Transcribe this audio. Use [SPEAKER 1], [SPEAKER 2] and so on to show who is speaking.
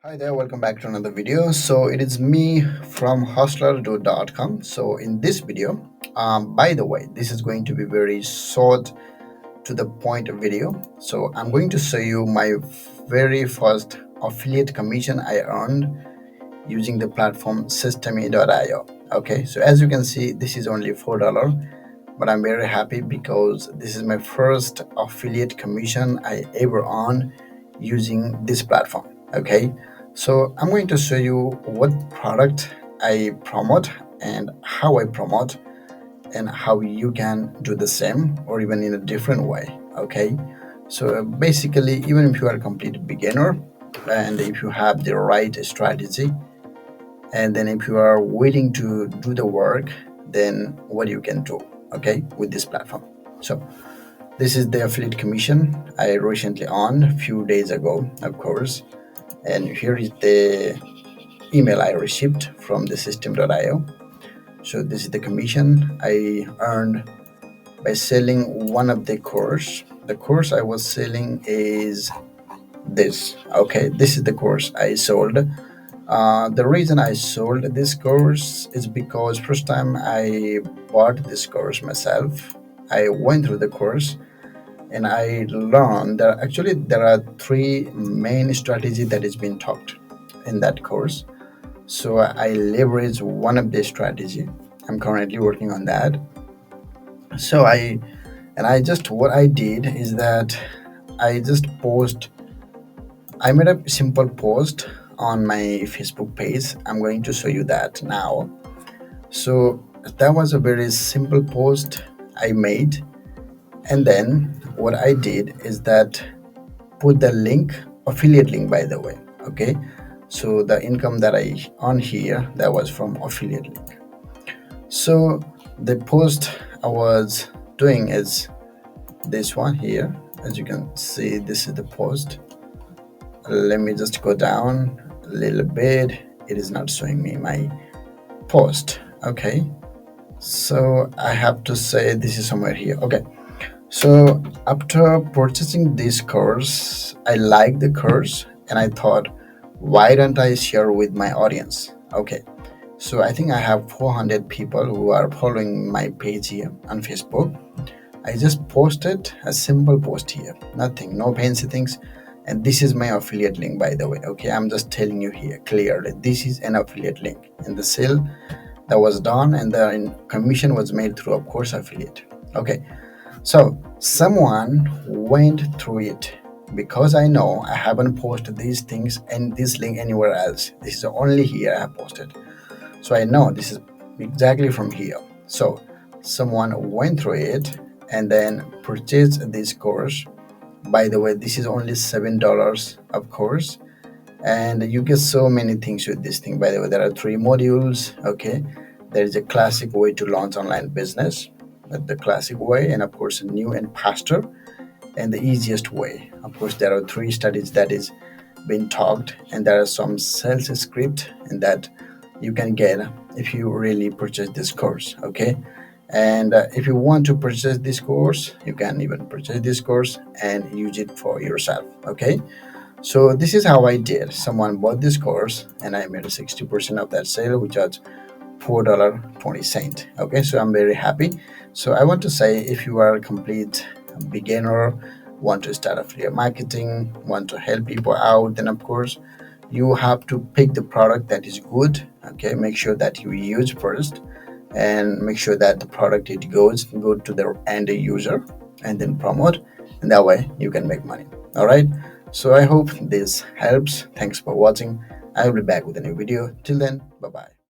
[SPEAKER 1] Hi there, welcome back to another video. So it is me from hustler.com. So in this video, by the way, this is going to be very short to the point video. So I'm going to show you my very first affiliate commission I earned using the platform Systeme.io. Okay, so as you can see, this is only $4, but I'm very happy because this is my first affiliate commission I ever earned using this platform. Okay, so I'm going to show you what product I promote and how I promote and how you can do the same or even in a different way. Okay, so basically, even if you are a complete beginner and if you have the right strategy, and then if you are willing to do the work, then what you can do, okay, with this platform. So this is the affiliate commission I recently earned a few days ago, of course, and here is the email I received from the Systeme.io. So this is the commission I earned by selling one of the course. The course I was selling is this. Okay, this is the course I sold. The reason I sold this course is because first time I bought this course myself, I went through the course and I learned that actually there are three main strategies that is being taught in that course. So I leverage one of the strategy. I'm currently working on that. So I just what I did is that I just post I made a simple post on my Facebook page. I'm going to show you that now. So that was a very simple post I made. And then what I did is that put the link, affiliate link by the way. Okay. So the income that I on here that was from affiliate link. So the post I was doing is this one here. As you can see, this is the post. Let me just go down a little bit. It is not showing me my post. Okay, so I have to say this is somewhere here. Okay, so after purchasing this course, I like the course and I thought, why don't I share with my audience? Okay, so I think I have 400 people who are following my page here on Facebook. I just posted a simple post here, nothing, no fancy things. And this is my affiliate link, by the way. Okay, I'm just telling you here clearly, this is an affiliate link. And the sale that was done and the commission was made through, of course, affiliate. Okay, so someone went through it because I know I haven't posted these things and this link anywhere else. This is only here I have posted. So I know this is exactly from here. So someone went through it and then purchased this course. By the way, this is only $7, of course, and you get so many things with this thing. By the way, there are three modules. Okay, there is a classic way to launch online business, the classic way, and of course, a new and faster, and the easiest way. Of course, there are three studies that is being talked, and there are some sales script, and that you can get if you really purchase this course. Okay, and if you want to purchase this course, you can even purchase this course and use it for yourself. Okay, so this is how I did. Someone bought this course and I made a 60% of that sale, which was $4.20. Okay, so I'm very happy. So I want to say, if you are a complete beginner, want to start affiliate marketing, want to help people out, then of course you have to pick the product that is good. Okay, make sure that you use first and make sure that the product it goes good to the end user, and then promote, and that way you can make money. All right, so I hope this helps. Thanks for watching. I will be back with a new video. Till then, bye bye.